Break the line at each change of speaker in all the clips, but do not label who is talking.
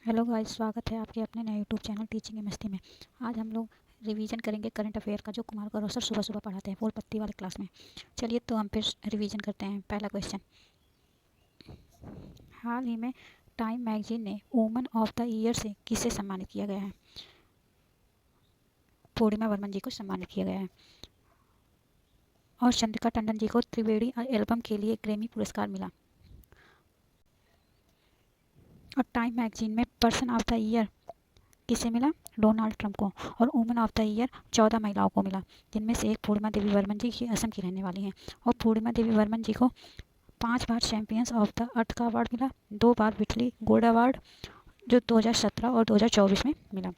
Hello guys, स्वागत है आपके अपने नए यूट्यूब चैनल टीचिंग in मस्ती में। आज हम लोग रिवीजन करेंगे करंट अफेयर का, जो कुमार गौरव सर सुबह सुबह पढ़ाते हैं फूल पत्ती वाले क्लास में। चलिए तो हम फिर रिवीजन करते हैं। पहला क्वेश्चन, हाल ही में टाइम मैगजीन ने वुमन ऑफ द ईयर से किसे सम्मानित किया गया है? पूर्णिमा वर्मन जी को सम्मानित किया गया है। और चंद्रिका टंडन जी को त्रिवेणी एल्बम के लिए ग्रैमी पुरस्कार मिला। और टाइम मैगजीन में पर्सन ऑफ द ईयर किसे मिला? डोनाल्ड ट्रंप को। और वुमेन ऑफ द ईयर 14 महिलाओं को मिला, जिनमें से एक पूर्णिमा देवी वर्मन जी की असम की रहने वाली हैं। और पूर्णिमा देवी वर्मन जी को 5 बार चैंपियंस ऑफ द अर्थ का अवार्ड मिला, 2 बार विटली गोल्ड अवार्ड जो 2017 और 2024 में मिला।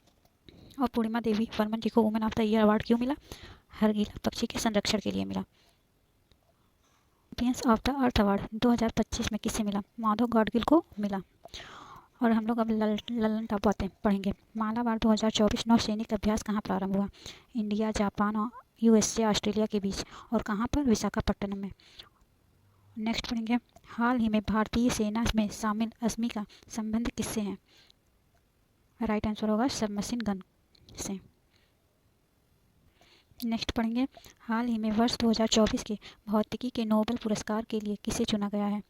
और पूर्णिमा देवी वर्मन जी को women of the year award क्यों मिला? हरगिल पक्षी के संरक्षण के लिए मिला। Champions of the earth award 2025 में किसे मिला? माधव गाडगिल को मिला। और हम लोग अब ललन टॉप बातें पढ़ेंगे। मालाबार 2024 नौसैनिक अभ्यास कहाँ प्रारंभ हुआ? इंडिया, जापान और यूएसए, ऑस्ट्रेलिया के बीच। और कहाँ पर? विशाखापट्टनम में। नेक्स्ट पढ़ेंगे, हाल ही में भारतीय सेना में शामिल अस्मी का संबंध किससे है? राइट आंसर होगा सबमरीन गन से। नेक्स्ट पढ़ेंगे, हाल ही में वर्ष 2024 के भौतिकी के नोबेल पुरस्कार के लिए किसे चुना गया है?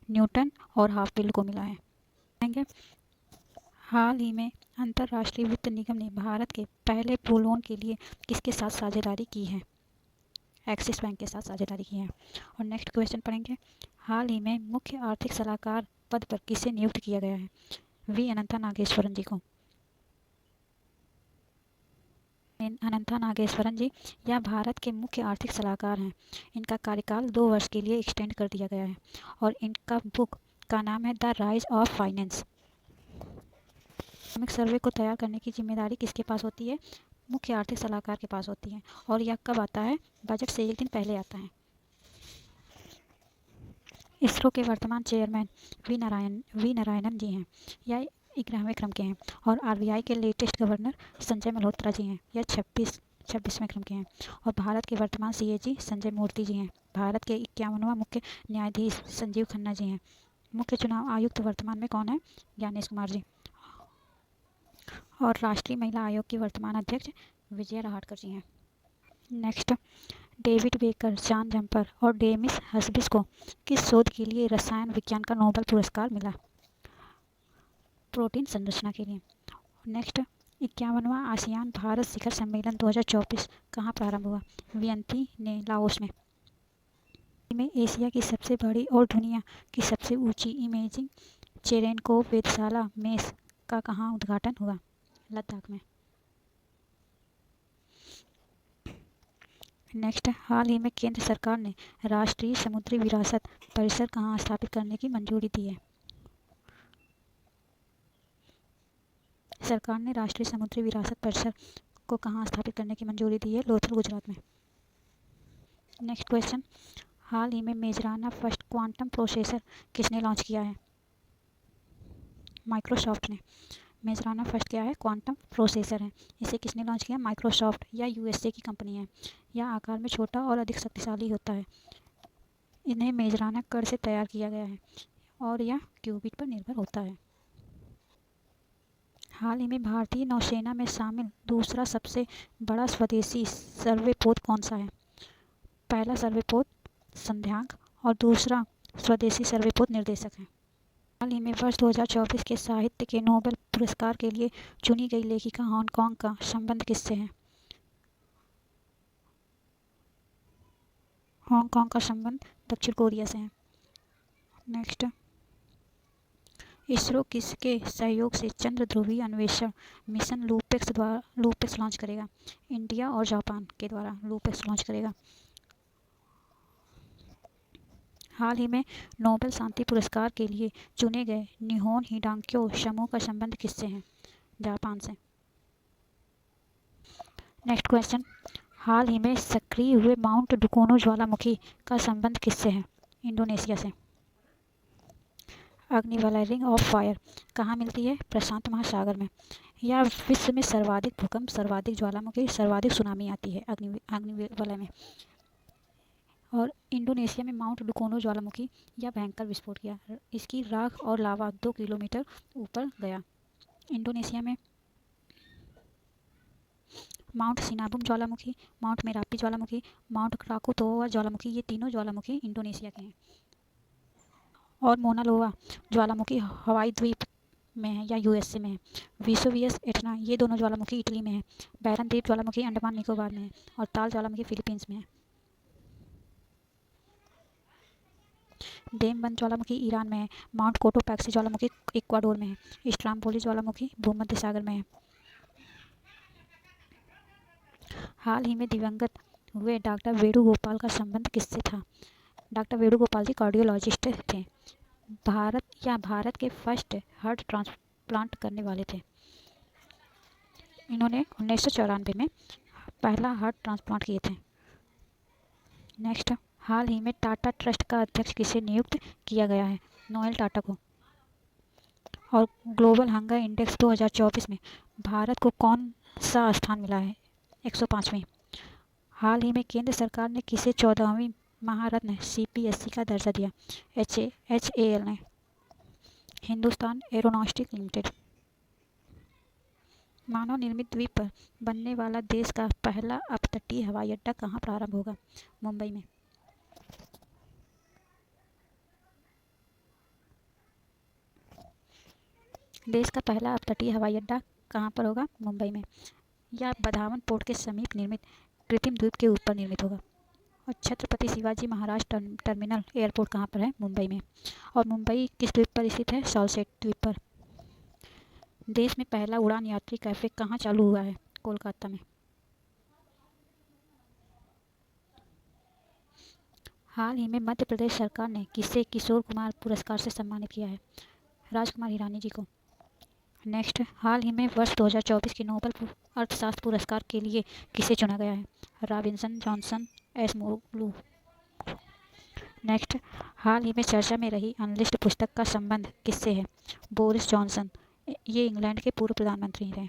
न्यूटन और हाफविल को मिला है। पढ़ेंगे, हाल ही में अंतर्राष्ट्रीय वित्त निगम ने भारत के पहले पूल लोन के लिए किसके साथ साझेदारी की है? एक्सिस बैंक के साथ साझेदारी की है। और नेक्स्ट क्वेश्चन पढ़ेंगे, हाल ही में मुख्य आर्थिक सलाहकार पद पर किसे नियुक्त किया गया है? वी अनंता नागेश्वरन जी को। अनंता नागेश्वरन जी यह भारत के मुख्य आर्थिक सलाहकार हैं। इनका कार्यकाल 2 वर्ष के लिए एक्सटेंड कर दिया गया है। और इनका बुक का नाम है the rise of finance. Economic survey को तैयार करने की जिम्मेदारी किसके पास होती है? मुख्य आर्थिक सलाहकार के पास होती है। और यह कब आता है? बजट से एक दिन पहले आता है। इसरो के वर्तमान चेयरमैन वी नारायणन जी हैं। यह 11वें क्रम के हैं। और आरबीआई के लेटेस्ट गवर्नर संजय मल्होत्रा जी हैं। यह 26वें क्रम के हैं। और भारत के वर्तमान सीएजी संजय मूर्ति जी हैं। भारत के 51वां मुख्य न्यायाधीश संजीव खन्ना जी हैं। मुख्य चुनाव आयुक्त वर्तमान में कौन है? ज्ञानेश कुमार जी। और राष्ट्रीय महिला आयोग की वर्तमान अध्यक्ष विजया रहाटकर जी हैं। Next, David baker, John jumper और डेमिस हस्बिस को किस शोध के लिए रसायन विज्ञान का नोबेल पुरस्कार मिला? प्रोटीन संरचना के लिए। नेक्स्ट, 51वां आसियान भारत शिखर सम्मेलन 2024 कहाँ प्रारंभ हुआ? वियंती ने लाओस में एशिया की सबसे बड़ी और दुनिया की सबसे ऊंची इमेजिंग चेरेनकोव वेधशाला मेस का कहाँ उद्घाटन हुआ? लद्दाख में। नेक्स्ट, हाल ही में केंद्र सरकार ने राष्ट्रीय समुद्री विरासत परिसर कहाँ स्थापित करने की मंजूरी दी है? सरकार ने राष्ट्रीय समुद्री विरासत परिसर को कहाँ स्थापित करने की मंजूरी दी है? लोथल, गुजरात में। नेक्स्ट क्वेश्चन, हाल ही में मेजराना फर्स्ट क्वांटम प्रोसेसर किसने लॉन्च किया है? माइक्रोसॉफ्ट ने। मेजराना फर्स्ट क्या है? क्वांटम प्रोसेसर है। इसे किसने लॉन्च किया? माइक्रोसॉफ्ट या यूएसए की कंपनी है। यह आकार में छोटा और अधिक शक्तिशाली होता है। इन्हें मेजराना कण से तैयार किया गया है और यह क्यूबिट पर निर्भर होता है। हाल ही में भारतीय नौसेना में शामिल दूसरा सबसे बड़ा स्वदेशी सर्वेपोत कौन सा है? पहला सर्वेपोत संध्यांक और दूसरा स्वदेशी सर्वेपोत निर्देशक है। हाल ही में वर्ष 2024 के साहित्य के नोबेल पुरस्कार के लिए चुनी गई लेखिका हांगकांग का संबंध किससे है? हांगकांग का संबंध दक्षिण कोरिया से है। नेक्स्ट, इसरो किसके सहयोग से चंद्र ध्रुवीय अन्वेषण मिशन लूपेक्स लॉन्च करेगा? इंडिया और जापान के द्वारा लूपेक्स लॉन्च करेगा। हाल ही में नोबेल शांति पुरस्कार के लिए चुने गए निहोन हिडांक्यो समूह का संबंध किससे है? जापान से। नेक्स्ट क्वेश्चन, हाल ही में सक्रिय हुए माउंट डुकोनो ज्वालामुखी का संबंध किससे है? इंडोनेशिया से। अग्निवाला रिंग ऑफ फायर कहाँ मिलती है? प्रशांत महासागर में। यह विश्व में सर्वाधिक भूकंप, सर्वाधिक ज्वालामुखी, सर्वाधिक सुनामी आती है अग्निवाला में। और इंडोनेशिया में माउंट डुकोनो ज्वालामुखी यह भयंकर विस्फोट किया। इसकी राख और लावा 2 किलोमीटर ऊपर गया। इंडोनेशिया में माउंट सिनाबुम ज्वालामुखी, माउंट मेरापी ज्वालामुखी, माउंट क्राकुतोवा ज्वालामुखी, ये तीनों ज्वालामुखी इंडोनेशिया के हैं। और मोना लोआ ज्वालामुखी हवाई द्वीप में है या यूएसए में है। विसुवियस एटना, ये दोनों ज्वालामुखी इटली में है। बैरन द्वीप ज्वालामुखी अंडमान निकोबार में है। और ताल ज्वालामुखी फिलीपींस में है। देमबंद ज्वालामुखी ईरान में है। माउंट कोटोपैक्सी ज्वालामुखी इक्वाडोर में है। स्ट्राम्बोली ज्वालामुखी भूमध्य सागर में है। हाल ही में दिवंगत हुए डॉक्टर वेणुगोपाल का संबंध किससे था? डॉक्टर वेणुगोपाल जी कार्डियोलॉजिस्ट थे। भारत के फर्स्ट हार्ट ट्रांसप्लांट करने वाले थे। इन्होंने 1994 में पहला हार्ट ट्रांसप्लांट किए थे। नेक्स्ट, हाल ही में टाटा ट्रस्ट का अध्यक्ष किसे नियुक्त किया गया है? नोएल टाटा को। और ग्लोबल हंगर इंडेक्स 2024 में भारत को कौन सा स्थान मिला है? 105वें। हाल ही में केंद्र सरकार ने किसे 14वीं महारत्न सीपीएससी का दर्जा दिया? HAL ने। हिंदुस्तान एरोनॉस्टिक लिमिटेड। मानव निर्मित द्वीप पर बनने वाला देश का पहला अपतटीय हवाई अड्डा कहाँ प्रारंभ होगा? मुंबई में। देश का पहला अपतटीय हवाई अड्डा कहाँ पर होगा? मुंबई में। या बधावन पोर्ट के समीप निर्मित कृत्रिम द्वीप के ऊपर निर्मित होगा। और छत्रपति शिवाजी महाराज टर्मिनल एयरपोर्ट कहाँ पर है? मुंबई में। और मुंबई किस द्वीप पर स्थित है? सॉल्सेट द्वीप पर। देश में पहला उड़ान यात्री कैफे कहाँ चालू हुआ है? कोलकाता में। हाल ही में मध्य प्रदेश सरकार ने किसे किशोर कुमार पुरस्कार से सम्मानित किया है? राजकुमार हिरानी जी को। नेक्स्ट, हाल ही में वर्ष 2024 के नोबेल अर्थशास्त्र पुरस्कार के लिए किसे चुना गया है? Robinson Johnson Esmolu. नेक्स्ट, हाल ही में चर्चा में रही अनलिस्ट पुस्तक का संबंध किससे है? बोरिस जॉनसन, ये इंग्लैंड के पूर्व प्रधानमंत्री थे।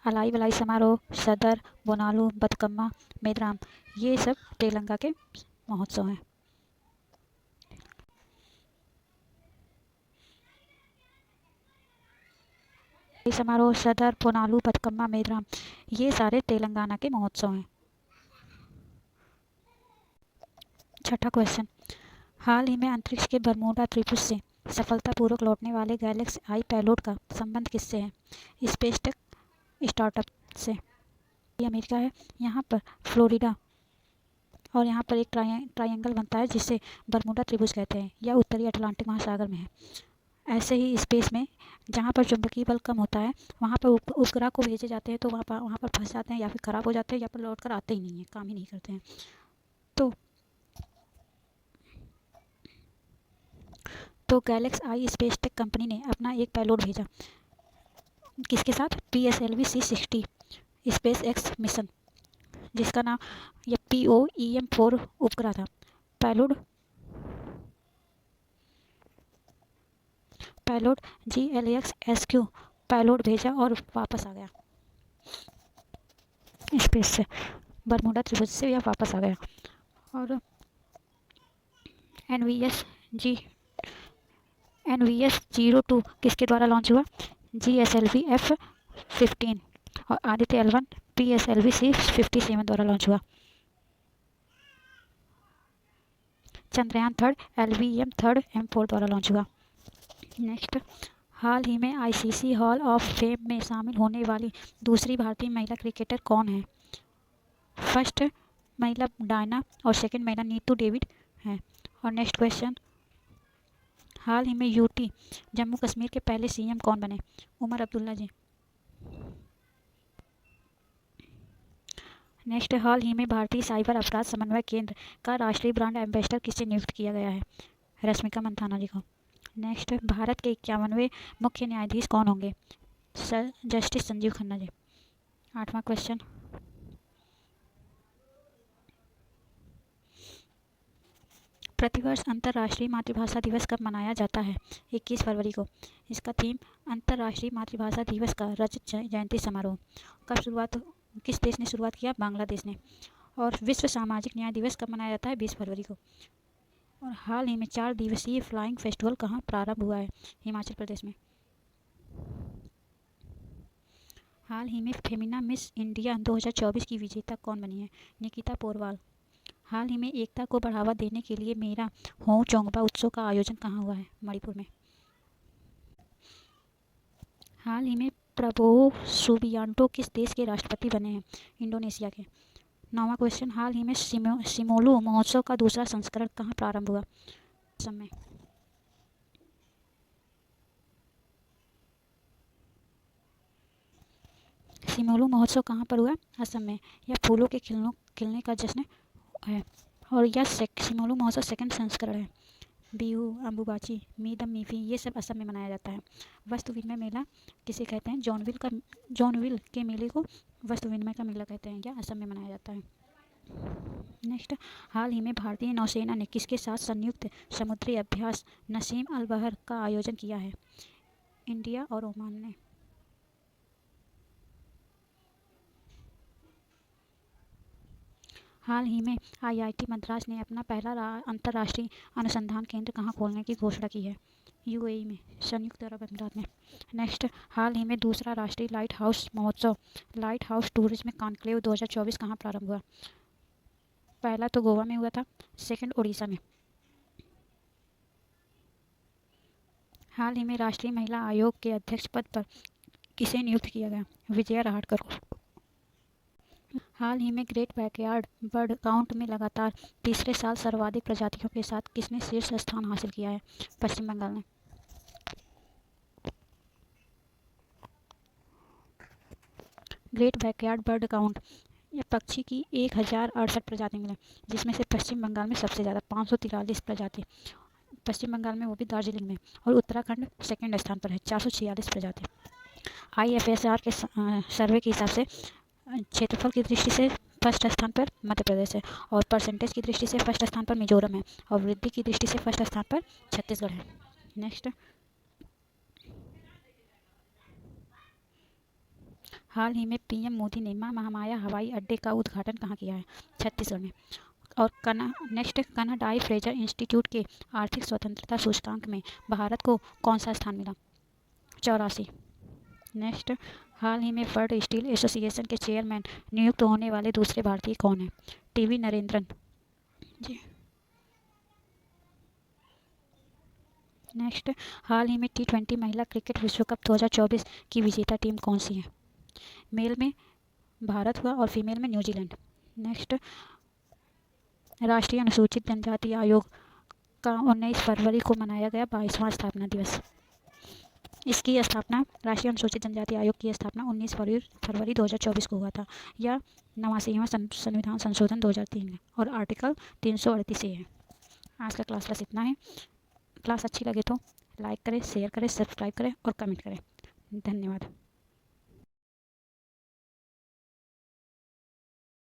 अलाई वलाई समारोह, सदर, बोनालू, बतकम्मा, मेदराम, ये सब तेलंगा के महोत्सव हैं। समारोह, सदर, बोनालू, बतकम्मा, मेदराम, ये सारे तेलंगाना के महोत्सव हैं। छठा क्वेश्चन, हाल ही में अंतरिक्ष के बरमूडा त्रिभुज से सफलतापूर्वक लौटने वाले गैलेक्सी आई पेलोड का संबंध किससे है? स्पेसटेक स्टार्टअप से। ये अमेरिका है। यहाँ पर फ्लोरिडा और यहाँ पर एक ट्रायंगल बनता है जिसे बरमूडा त्रिभुज कहते हैं। यह उत्तरी अटलांटिक महासागर में है। ऐसे ही स्पेस में जहाँ पर चुंबकीय बल कम होता है वहाँ पर उपग्रह को भेजे जाते हैं तो वहाँ पर फंस जाते हैं या फिर ख़राब हो जाते हैं या फिर लौट कर आते ही नहीं हैं, काम ही नहीं करते हैं। तो गैलेक्सी आई स्पेसटेक कंपनी ने अपना एक पेलोड भेजा। किसके साथ? PSLV C60 space x mission, जिसका नाम यह POEM-4 उपग्रह था। पेलोड GLX-SQ पेलोड भेजा और वापस आ गया स्पेस से, बरमूडा त्रिभुज से यह वापस आ गया। और NVS-02 किसके द्वारा लॉन्च हुआ? GSLV F-15। और आदित्य L1 PSLV C-57 द्वारा लॉन्च हुआ। चंद्रयान 3 LVM 3 M4 द्वारा लॉन्च हुआ। नेक्स्ट, हाल ही में ICC हॉल ऑफ फेम में शामिल होने वाली दूसरी भारतीय महिला क्रिकेटर कौन है? फर्स्ट महिला डायना और सेकंड महिला नीतू डेविड हैं। और नेक्स्ट क्वेश्चन, हाल ही में यूटी जम्मू कश्मीर के पहले CM कौन बने? उमर अब्दुल्ला जी। नेक्स्ट, हाल ही में भारतीय साइबर अपराध समन्वय केंद्र का राष्ट्रीय ब्रांड एम्बेसडर किसे नियुक्त किया गया है? रश्मिका मंथाना जी को। नेक्स्ट, भारत के 51वें मुख्य न्यायाधीश कौन होंगे? Sir justice Sanjeev Khanna ji. 8वां question, प्रतिवर्ष अंतर्राष्ट्रीय मातृभाषा दिवस कब मनाया जाता है? 21 फरवरी को। इसका थीम अंतर्राष्ट्रीय मातृभाषा दिवस का रजत जयंती समारोह। कब शुरुआत, किस देश ने शुरुआत किया? बांग्लादेश ने। और विश्व सामाजिक न्याय दिवस कब मनाया जाता है? 20 फरवरी को। और हाल ही में 4 दिवसीय फ्लाइंग फेस्टिवल कहाँ प्रारंभ हुआ है? हिमाचल प्रदेश में। हाल ही में फेमिना मिस इंडिया 2024 की विजेता कौन बनी है? निकिता पोरवाल। हाल ही में एकता को बढ़ावा देने के लिए मेरा होऊ चोंगबा उत्सव का आयोजन कहाँ हुआ है? मणिपुर में। हाल ही में प्रबोवो सुबियांटो किस देश के राष्ट्रपति बने हैं? इंडोनेशिया के। 9वां क्वेश्चन, हाल ही में सिमोलू महोत्सव का दूसरा संस्करण कहाँ प्रारंभ हुआ? असम में। सिमोलू महोत्सव कहाँ पर हुआ? असम में। यह फूलों के खिलने का जश्न है और यह सिमोलू महोत्सव सेकंड संस्करण है। बिहू, अम्बुबाची, मीदम मीफी ये सब असम में मनाया जाता है। वस्तु विनिमय मेला किसे कहते हैं? जॉनविल के मेले को वस्तु विनिमय का मेला कहते हैं। यह असम में मनाया जाता है। नेक्स्ट, हाल ही में भारतीय नौसेना ने किसके साथ संयुक्त समुद्री अभ्यास नसीम अल बहर का आयोजन किया है? इंडिया और ओमान ने। हाल ही में IIT मद्रास ने अपना पहला अंतर्राष्ट्रीय अनुसंधान केंद्र कहाँ खोलने की घोषणा की है? UAE में, संयुक्त अरब अमीरात में। नेक्स्ट, हाल ही में दूसरा राष्ट्रीय लाइट हाउस महोत्सव लाइट हाउस टूरिज्म कॉन्क्लेव 2024 कहाँ प्रारंभ हुआ? पहला तो गोवा में हुआ था, सेकंड उड़ीसा में। हाल ही में राष्ट्रीय महिला आयोग के अध्यक्ष पद पर किसे नियुक्त किया गया? विजया राहटकर को। हाल ही में ग्रेट बैकयार्ड बर्ड काउंट में लगातार तीसरे साल सर्वाधिक प्रजातियों के साथ किसने शीर्ष स्थान हासिल किया है? पश्चिम बंगाल ने। ग्रेट बैकयार्ड बर्ड काउंट या पक्षी की 1068 प्रजाति मिले, जिसमें से पश्चिम बंगाल में सबसे ज़्यादा 543 प्रजाति, पश्चिम बंगाल में वो भी दार्जिलिंग में, और उत्तराखंड सेकंड स्थान पर है 446 प्रजाति। IFSR के सर्वे के हिसाब से क्षेत्रफल की दृष्टि से फर्स्ट स्थान पर मध्य प्रदेश है, और परसेंटेज की दृष्टि से फर्स्ट स्थान पर मिजोरम है, और वृद्धि की दृष्टि से फर्स्ट स्थान पर छत्तीसगढ़ है। नेक्स्ट, हाल ही में PM मोदी ने मां महामाया हवाई अड्डे का उद्घाटन कहाँ किया है? छत्तीसगढ़ में। और कनाडाई फ्रेजर इंस्टीट्यूट के आर्थिक स्वतंत्रता सूचकांक में भारत को कौन सा स्थान मिला? 84। नेक्स्ट, हाल ही में वर्ल्ड स्टील एसोसिएशन के चेयरमैन नियुक्त होने वाले दूसरे भारतीय कौन हैं? TV नरेंद्रन जी। नेक्स्ट, हाल ही में T20 महिला क्रिकेट विश्व कप 2024 की विजेता टीम कौन सी है? मेल में भारत हुआ और फीमेल में न्यूजीलैंड। नेक्स्ट, राष्ट्रीय अनुसूचित जनजाति आयोग का 19 फरवरी को मनाया गया 22वां स्थापना दिवस। इसकी स्थापना, राष्ट्रीय अनुसूचित जनजाति आयोग की स्थापना 19 फरवरी 2024 को हुआ था। यह 89वां संविधान संशोधन 2003 है और आर्टिकल 338 है। आज का क्लास बस इतना है। क्लास अच्छी लगे तो लाइक करें, शेयर करें, सब्सक्राइब करें और कमेंट करें। धन्यवाद।